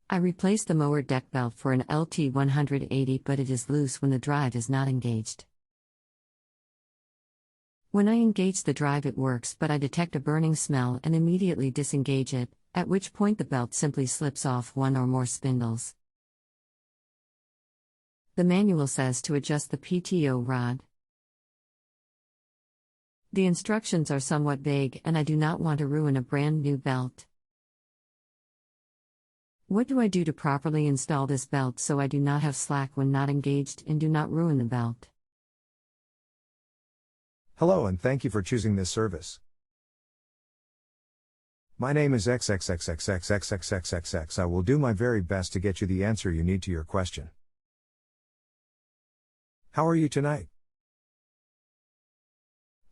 I replaced the mower deck belt for an LT180, but it is loose when the drive is not engaged. When I engage the drive it works, but I detect a burning smell and immediately disengage it, at which point the belt simply slips off one or more spindles. The manual says to adjust the PTO rod. The instructions are somewhat vague and I do not want to ruin a brand new belt. What do I do to properly install this belt so I do not have slack when not engaged and do not ruin the belt? Hello and thank you for choosing this service. My name is XXXXX I will do my very best to get you the answer you need to your question. How are you tonight?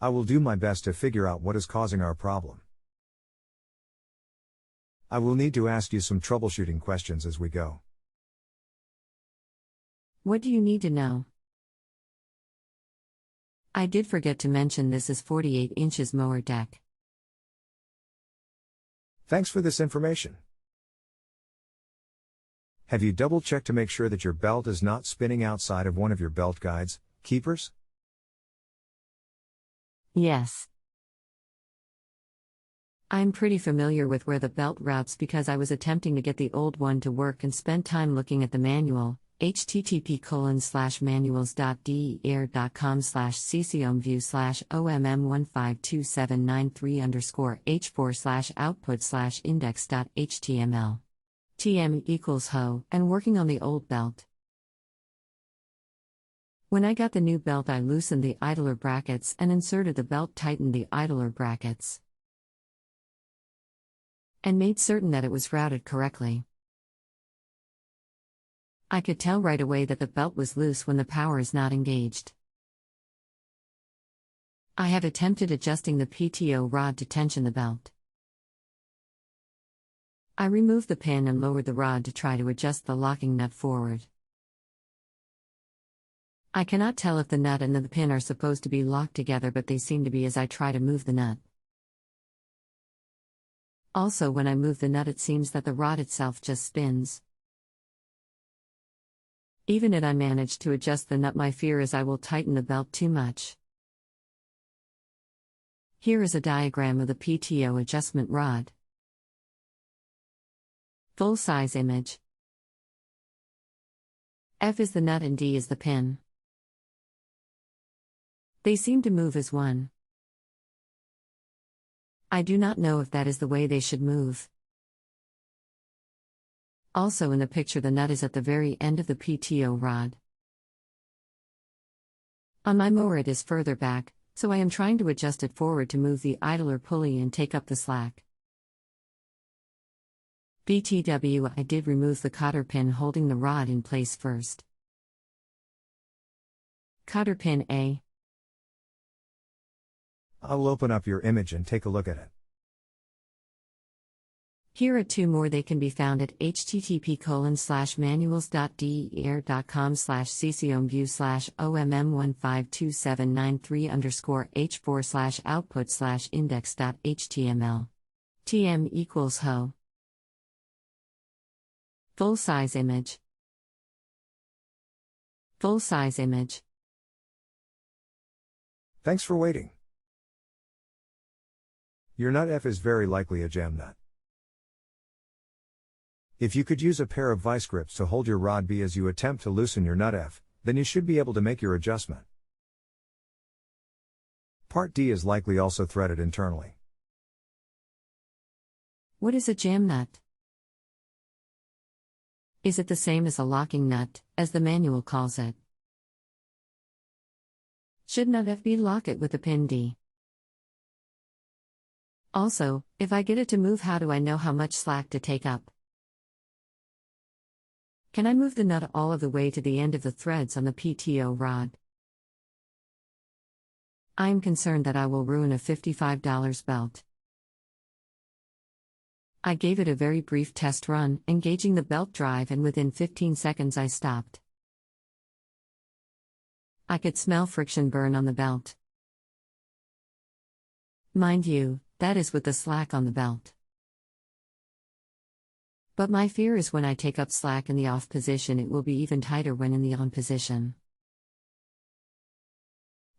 I will do my best to figure out what is causing our problem. I will need to ask you some troubleshooting questions as we go. What do you need to know? I did forget to mention this is 48 inches mower deck. Thanks for this information. Have you double-checked to make sure that your belt is not spinning outside of one of your belt guides, keepers? Yes. I'm pretty familiar with where the belt routes because I was attempting to get the old one to work and spent time looking at the manual, http://manuals.der.com/ccomview/omm152793_h4/output/index.html. TM equals ho, and working on the old belt. When I got the new belt, I loosened the idler brackets and inserted the belt, tightened the idler brackets, and made certain that it was routed correctly. I could tell right away that the belt was loose when the power is not engaged. I have attempted adjusting the PTO rod to tension the belt. I removed the pin and lowered the rod to try to adjust the locking nut forward. I cannot tell if the nut and the pin are supposed to be locked together, but they seem to be as I try to move the nut. Also, when I move the nut, it seems that the rod itself just spins. Even if I manage to adjust the nut, my fear is I will tighten the belt too much. Here is a diagram of the PTO adjustment rod. Full-size image. F is the nut and D is the pin. They seem to move as one. I do not know if that is the way they should move. Also in the picture, the nut is at the very end of the PTO rod. On my mower it is further back, so I am trying to adjust it forward to move the idler pulley and take up the slack. BTW, I did remove the cotter pin holding the rod in place first. Cotter pin A. I'll open up your image and take a look at it. Here are two more. They can be found at http://manuals.der.com/ccomview/omm152793_h4/output/index.html. TM equals ho. Full-size image. Full-size image. Thanks for waiting. Your nut F is very likely a jam nut. If you could use a pair of vice grips to hold your rod B as you attempt to loosen your nut F, then you should be able to make your adjustment. Part D is likely also threaded internally. What is a jam nut? Is it the same as a locking nut, as the manual calls it? Should nut F be locked with the pin D? Also, if I get it to move, how do I know how much slack to take up? Can I move the nut all of the way to the end of the threads on the PTO rod? I am concerned that I will ruin a $55 belt. I gave it a very brief test run, engaging the belt drive, and within 15 seconds I stopped. I could smell friction burn on the belt. Mind you, that is with the slack on the belt. But my fear is when I take up slack in the off position, it will be even tighter when in the on position.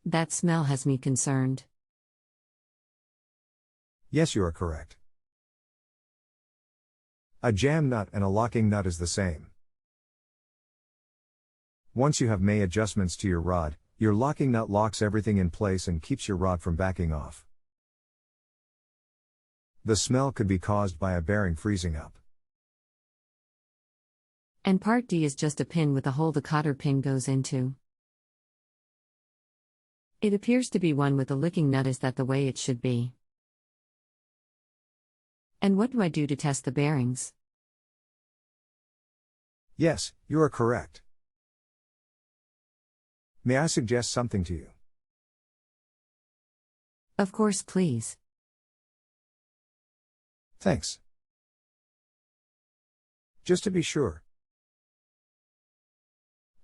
That smell has me concerned. Yes, you are correct. A jam nut and a locking nut is the same. Once you have made adjustments to your rod, your locking nut locks everything in place and keeps your rod from backing off. The smell could be caused by a bearing freezing up. And part D is just a pin with a hole the cotter pin goes into. It appears to be one with a licking nut. Is that the way it should be? And what do I do to test the bearings? Yes, you are correct. May I suggest something to you? Of course, please. Thanks. Just to be sure,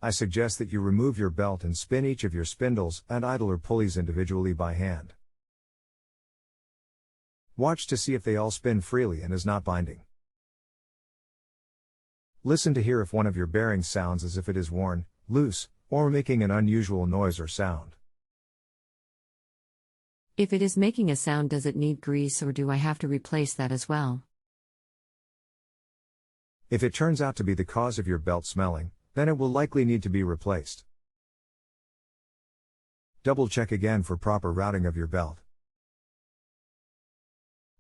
I suggest that you remove your belt and spin each of your spindles and idler pulleys individually by hand. Watch to see if they all spin freely and is not binding. Listen to hear if one of your bearings sounds as if it is worn, loose, or making an unusual noise or sound. If it is making a sound, does it need grease or do I have to replace that as well? If it turns out to be the cause of your belt smelling, then it will likely need to be replaced. Double check again for proper routing of your belt.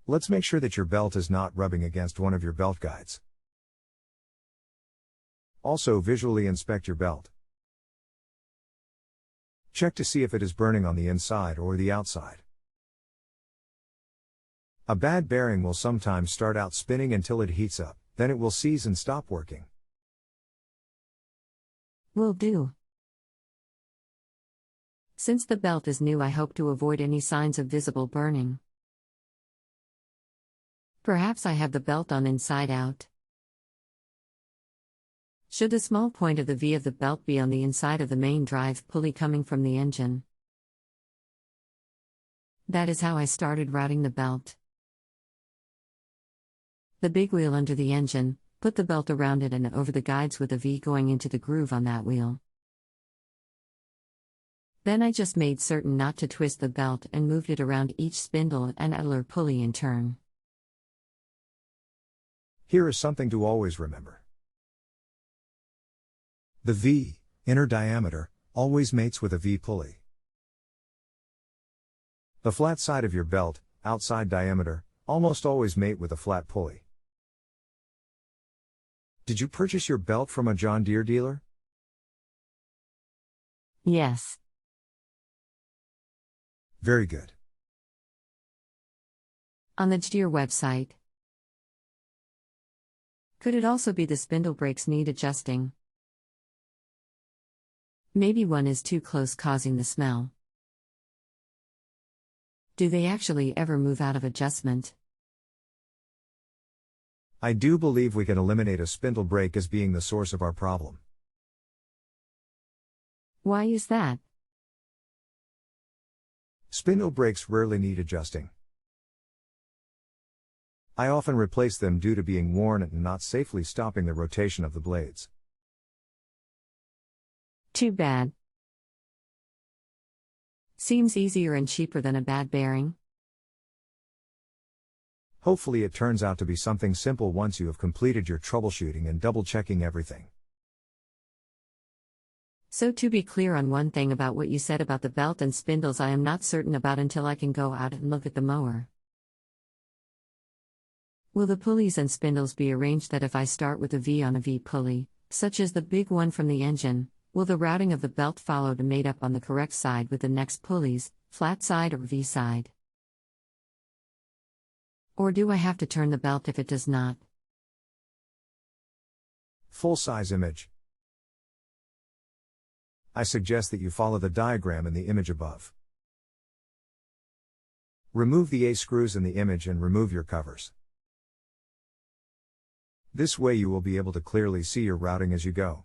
Let's make sure that your belt is not rubbing against one of your belt guides. Also visually inspect your belt. Check to see if it is burning on the inside or the outside. A bad bearing will sometimes start out spinning until it heats up, then it will cease and stop working. Will do. Since the belt is new, I hope to avoid any signs of visible burning. Perhaps I have the belt on inside out. Should the small point of the V of the belt be on the inside of the main drive pulley coming from the engine? That is how I started routing the belt. The big wheel under the engine, put the belt around it and over the guides with a V going into the groove on that wheel. Then I just made certain not to twist the belt and moved it around each spindle and idler pulley in turn. Here is something to always remember. The V, inner diameter, always mates with a V pulley. The flat side of your belt, outside diameter, almost always mate with a flat pulley. Did you purchase your belt from a John Deere dealer? Yes. Very good. On the Deere website. Could it also be the spindle brakes need adjusting? Maybe one is too close, causing the smell. Do they actually ever move out of adjustment? I do believe we can eliminate a spindle brake as being the source of our problem. Why is that? Spindle brakes rarely need adjusting. I often replace them due to being worn and not safely stopping the rotation of the blades. Too bad. Seems easier and cheaper than a bad bearing. Hopefully it turns out to be something simple once you have completed your troubleshooting and double-checking everything. So to be clear on one thing about what you said about the belt and spindles, I am not certain about until I can go out and look at the mower. Will the pulleys and spindles be arranged that if I start with a V on a V pulley, such as the big one from the engine, will the routing of the belt follow to mate up on the correct side with the next pulleys, flat side or V side? Or do I have to turn the belt if it does not? Full-size image. I suggest that you follow the diagram in the image above. Remove the A screws in the image and remove your covers. This way you will be able to clearly see your routing as you go.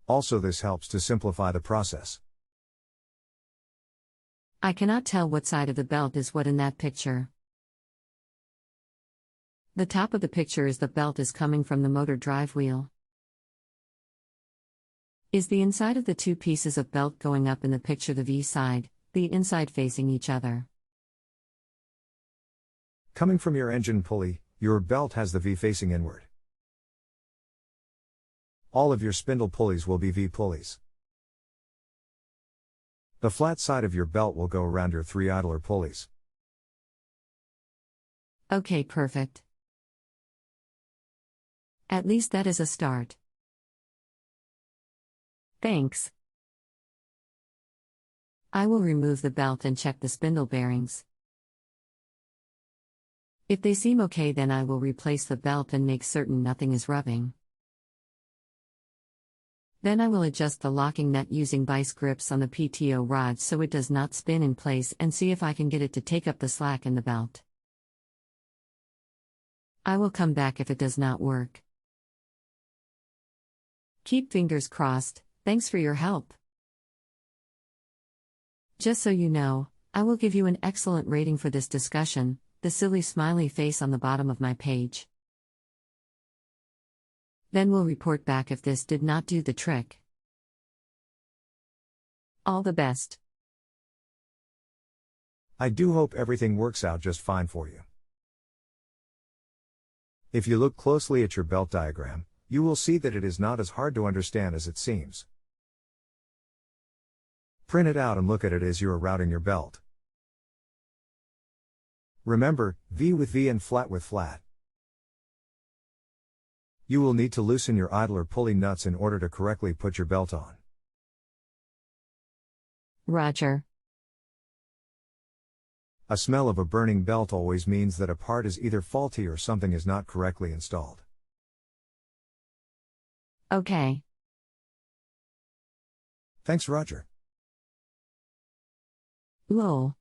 Also, this helps to simplify the process. I cannot tell what side of the belt is what in that picture. The top of the picture is the belt is coming from the motor drive wheel. Is the inside of the two pieces of belt going up in the picture the V side, the inside facing each other? Coming from your engine pulley, your belt has the V facing inward. All of your spindle pulleys will be V pulleys. The flat side of your belt will go around your 3 idler pulleys. Okay, perfect. At least that is a start. Thanks. I will remove the belt and check the spindle bearings. If they seem okay, then I will replace the belt and make certain nothing is rubbing. Then I will adjust the locking nut using vice grips on the PTO rod so it does not spin in place and see if I can get it to take up the slack in the belt. I will come back if it does not work. Keep fingers crossed. Thanks for your help. Just so you know, I will give you an excellent rating for this discussion, the silly smiley face on the bottom of my page. Then we'll report back if this did not do the trick. All the best. I do hope everything works out just fine for you. If you look closely at your belt diagram, you will see that it is not as hard to understand as it seems. Print it out and look at it as you are routing your belt. Remember, V with V and flat with flat. You will need to loosen your idler pulley nuts in order to correctly put your belt on. Roger. A smell of a burning belt always means that a part is either faulty or something is not correctly installed. Okay. Thanks, Roger. Lol.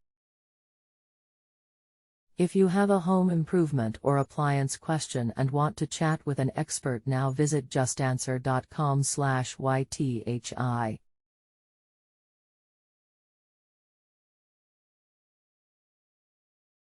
If you have a home improvement or appliance question and want to chat with an expert, now visit justanswer.com/YTHI.